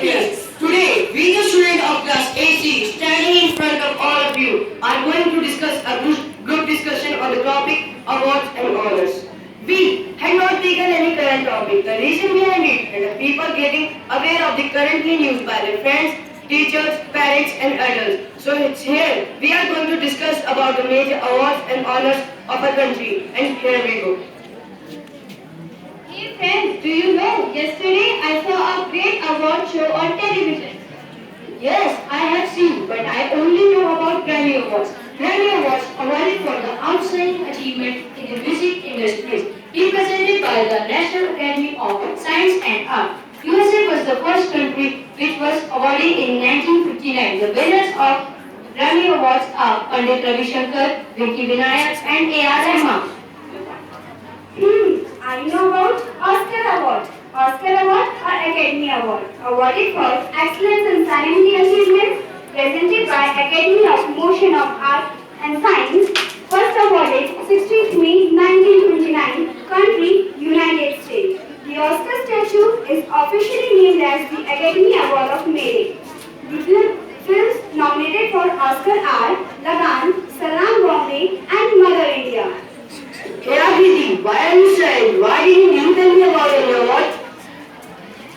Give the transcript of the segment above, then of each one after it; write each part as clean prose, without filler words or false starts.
here. Today, we the students of class AC, standing in front of all of you, are going to discuss a group discussion on the topic awards and honors. We had not taken any current topic, the reason behind it, and the people getting aware of the currently news by their friends, teachers, parents, and adults. So it's here we are going to discuss about the major awards and honors of our country. And here we go. Hey friends, do you know, yesterday I saw a great award show on television. Yes, I have seen, but I only know about Grammy Awards. Grammy Awards awarded for the outstanding achievement in the music industry, represented by the National Academy of Science and Art. USA was the first country which was awarded in 1959. The winners of Grammy Awards are Pandit Ravi Shankar, Vicky Vinayak, and A.R. Rahman. I know about Oscar Award. Oscar Award or Academy Award, awarded for excellence in scientific achievements, presented by Academy of Motion of Art and Science, first awarded 16th May 1929, country United States. The Oscar statue is officially named as the Academy Award of Merit. The films nominated for Oscar are Lagan, Salam Bombay, and Mother India. Hey Abhiti, why are you sad? Why didn't you tell me about any award?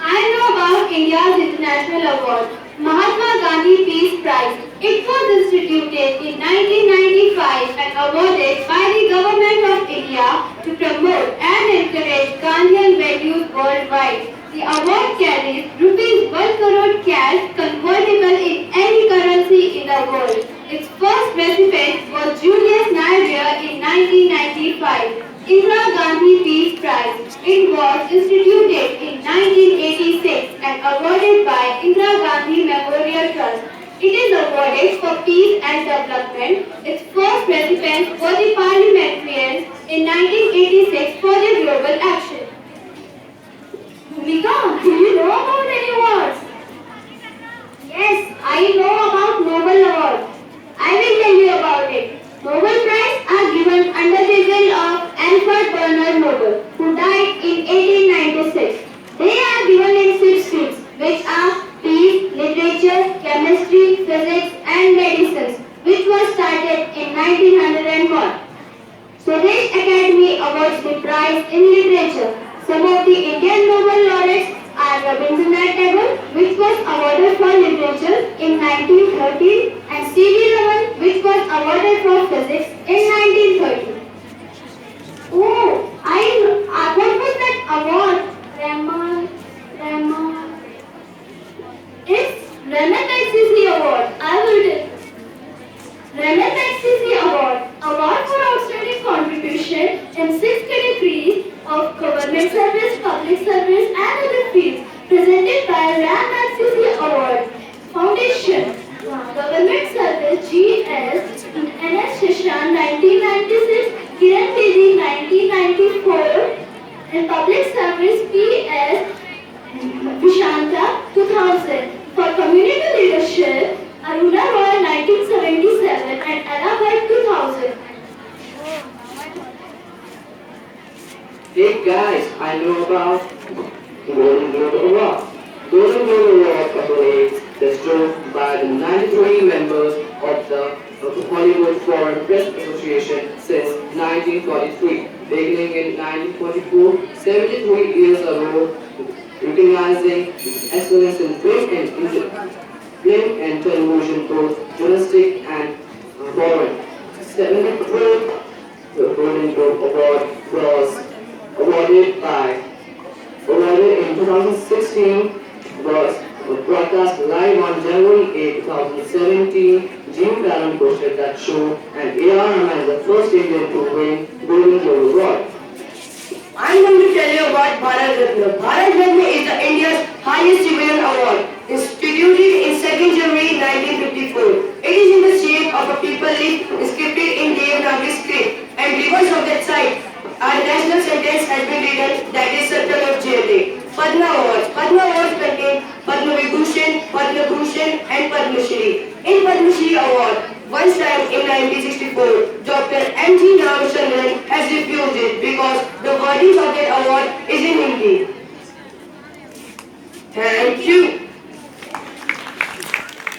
I know about India's International Award, Mahatma Gandhi Peace Prize. It was instituted in 1995 and awarded by the Government of India to promote and encourage Gandhian values worldwide. The award carries rupees 1 crore cash convertible in any currency in the world. Its first recipient was Julius Nyerere in 1995. Indira Gandhi Peace Prize. It was instituted in 1986 and awarded by Indira Gandhi Memorial Trust. It is awarded for peace and development. Its first recipient was the parliamentarians in 1986 for their global action. Bhumika, do you know about any awards? Yes, I know about Nobel Award. I will tell you about it. Nobel Prize are given under the will of Alfred Bernard Nobel, who died in 1896. They are given in 6 fields, which are peace, literature, chemistry, physics, and medicine, which was started in 1901. Swedish Academy awards the prize in literature. Some of the Indian Nobel laureates are Rabindranath Tagore, which was awarded for literature in 1913, and C.V. Raman, which was awarded for physics in 1930. Oh, what was that award? Raman. It's Raman Magsaysay Award. I will tell. Raman Magsaysay Award, award for outstanding contribution in 6 categories of government service, public service, and other fields, presented by Ram Magsaysay Award Foundation. Government service G.S. N.S. Shashank 1996, Kiran Bedi 1994, and public service P.S. Vishanta 2000. For community leadership, Aruna Roy 1977 and Allahabad 2000. Hey guys, I know about Golden Globe Award. Golden Globe Award commemorates the stroke by the 93 members of the Hollywood Foreign Press Association since 1943. Beginning in 1944, 73 years ago, recognizing excellence in film and television, both domestic and foreign. 73rd Golden Globe Award was awarded in 2016, was broadcast live on January 8, 2017. Jim Fallon posted that show, and A.R. Rahman is the first Indian to win Golden Globe Award. I'm going to tell you about Bharat Ratna. Bharat Ratna is the India's highest civilian award, instituted in 2nd January 1954. It is in the shape of a people leaf scripted in Devanagari script, and because of that site, our national sentence has been written, that is Satyam of Jayate. Padma Awards. Padma Awards contain Padma Vibhushan, Padma Bhushan, and Padma Shri. In Padma Shri Award, once time in 1964, Dr. M.G. Ramachandran has refused it because the wording of that award is in Hindi. Thank you.